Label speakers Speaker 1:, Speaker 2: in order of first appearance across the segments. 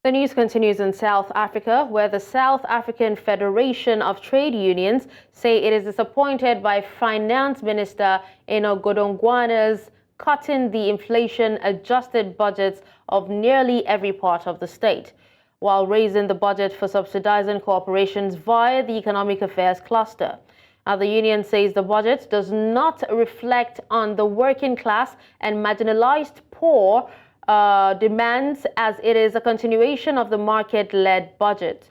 Speaker 1: The news continues in South Africa, where the South African Federation of Trade Unions say it is disappointed by Finance Minister Enoch Godongwana's cutting the inflation-adjusted budgets of nearly every part of the state, while raising the budget for subsidizing corporations via the Economic Affairs cluster. Now, the union says the budget does not reflect on the working class and marginalized poor demands, as it is a continuation of the market-led budget.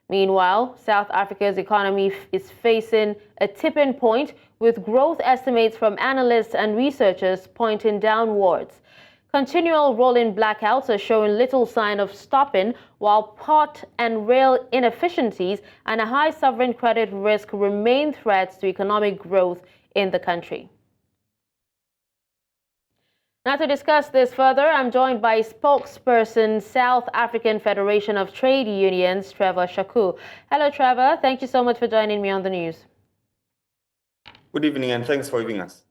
Speaker 1: Meanwhile, South Africa's economy is facing a tipping point, with growth estimates from analysts and researchers pointing downwards. Continual rolling blackouts are showing little sign of stopping, while port and rail inefficiencies and a high sovereign credit risk remain threats to economic growth in the country. Now, to discuss this further, I'm joined by spokesperson, South African Federation of Trade Unions, Trevor Shaku. Hello, Trevor. Thank you so much for joining me on the news.
Speaker 2: Good evening, and thanks for having us.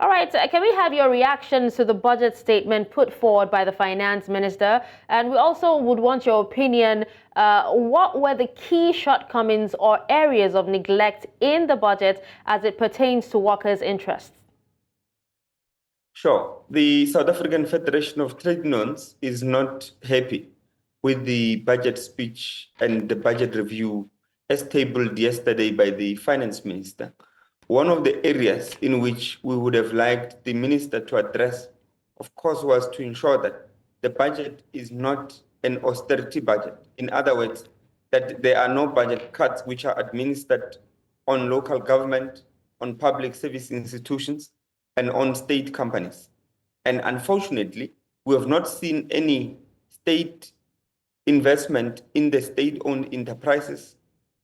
Speaker 1: All right, can we have your reactions to the budget statement put forward by the Finance Minister? And we also would want your opinion. What were the key shortcomings or areas of neglect in the budget as it pertains to workers' interests?
Speaker 2: Sure. The South African Federation of Trade Unions is not happy with the budget speech and the budget review as tabled yesterday by the Finance Minister. One of the areas in which we would have liked the Minister to address, of course, was to ensure that the budget is not an austerity budget. In other words, that there are no budget cuts which are administered on local government, on public service institutions, and on state companies. And unfortunately, we have not seen any state investment in the state-owned enterprises.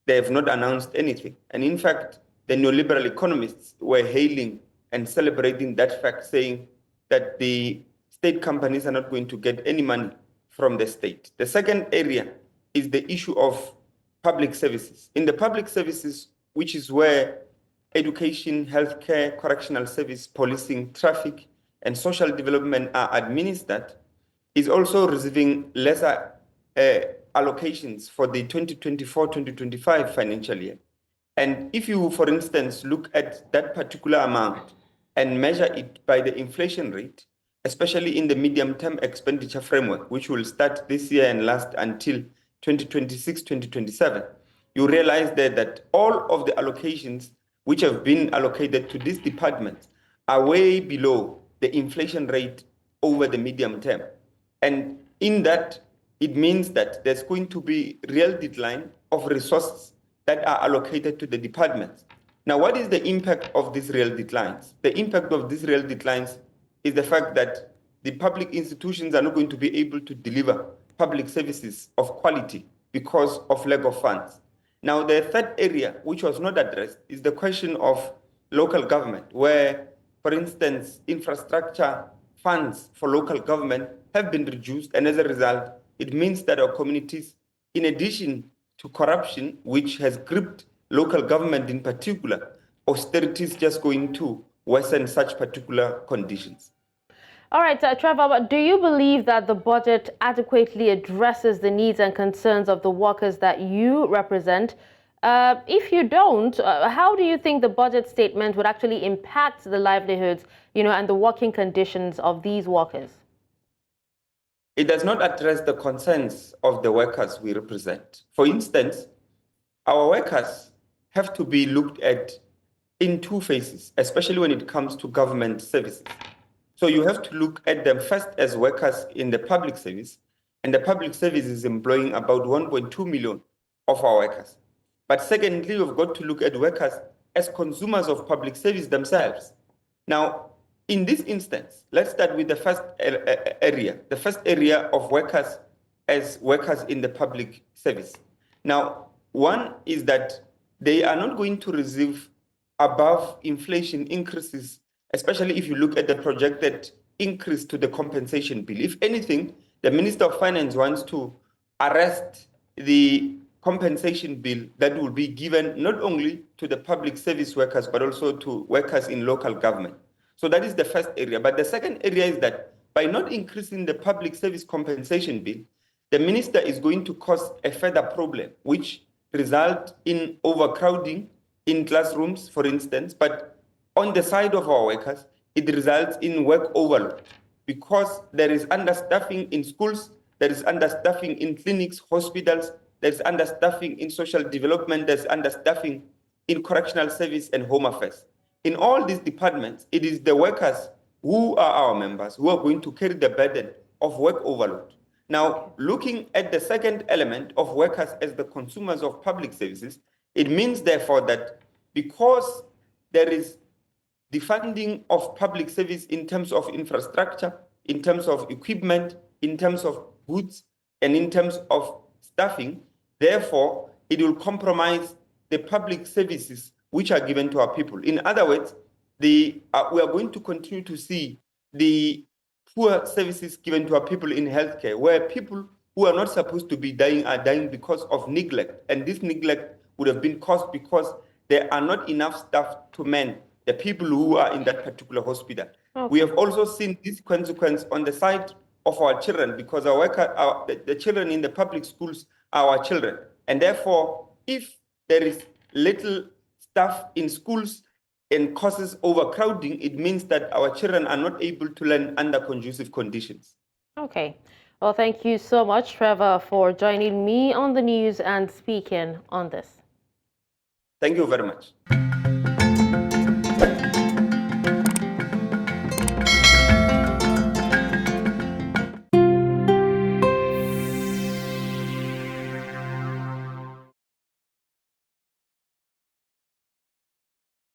Speaker 2: They have not announced anything. And in fact, the neoliberal economists were hailing and celebrating that fact, saying that the state companies are not going to get any money from the state. The second area is the issue of public services. In the public services, which is where education, healthcare, correctional service, policing, traffic, and social development are administered, is also receiving lesser allocations for the 2024-2025 financial year. And if you, for instance, look at that particular amount and measure it by the inflation rate, especially in the medium-term expenditure framework, which will start this year and last until 2026-2027, you realize that all of the allocations which have been allocated to this department are way below the inflation rate over the medium term. And in that, it means that there's going to be real decline of resources that are allocated to the departments. Now, what is the impact of these real declines? The impact of these real declines is the fact that the public institutions are not going to be able to deliver public services of quality because of lack of funds. Now, the third area, which was not addressed, is the question of local government, where, for instance, infrastructure funds for local government have been reduced. And as a result, it means that our communities, in addition to corruption, which has gripped local government in particular, austerity is just going to worsen such particular conditions.
Speaker 1: All right, Trevor, but do you believe that the budget adequately addresses the needs and concerns of the workers that you represent? If you don't, how do you think the budget statement would actually impact the livelihoods, and the working conditions of these workers?
Speaker 2: It does not address the concerns of the workers we represent. For instance, our workers have to be looked at in two phases, especially when it comes to government services. So you have to look at them first as workers in the public service, and the public service is employing about 1.2 million of our workers. But secondly, we've got to look at workers as consumers of public service themselves. Now, in this instance, let's start with the first area, of workers as workers in the public service. Now, one is that they are not going to receive above inflation increases, especially if you look at the projected increase to the compensation bill. If anything, the Minister of Finance wants to arrest the compensation bill that will be given not only to the public service workers, but also to workers in local government. So that is the first area. But the second area is that by not increasing the public service compensation bill, the minister is going to cause a further problem, which result in overcrowding in classrooms, for instance, but on the side of our workers, it results in work overload because there is understaffing in schools, there is understaffing in clinics, hospitals, there's understaffing in social development, there's understaffing in correctional service and home affairs. In all these departments, it is the workers who are our members who are going to carry the burden of work overload. Now, looking at the second element of workers as the consumers of public services, it means therefore that because there is defunding of public service in terms of infrastructure, in terms of equipment, in terms of goods, and in terms of staffing, therefore, it will compromise the public services which are given to our people. In other words, we are going to continue to see the poor services given to our people in healthcare, where people who are not supposed to be dying are dying because of neglect. And this neglect would have been caused because there are not enough staff to man the people who are in that particular hospital. Okay. We have also seen this consequence on the side of our children because the children in the public schools are our children. And therefore, if there is little staff in schools and causes overcrowding, it means that our children are not able to learn under conducive conditions.
Speaker 1: Okay. Well, thank you so much, Trevor, for joining me on the news and speaking on this.
Speaker 2: Thank you very much.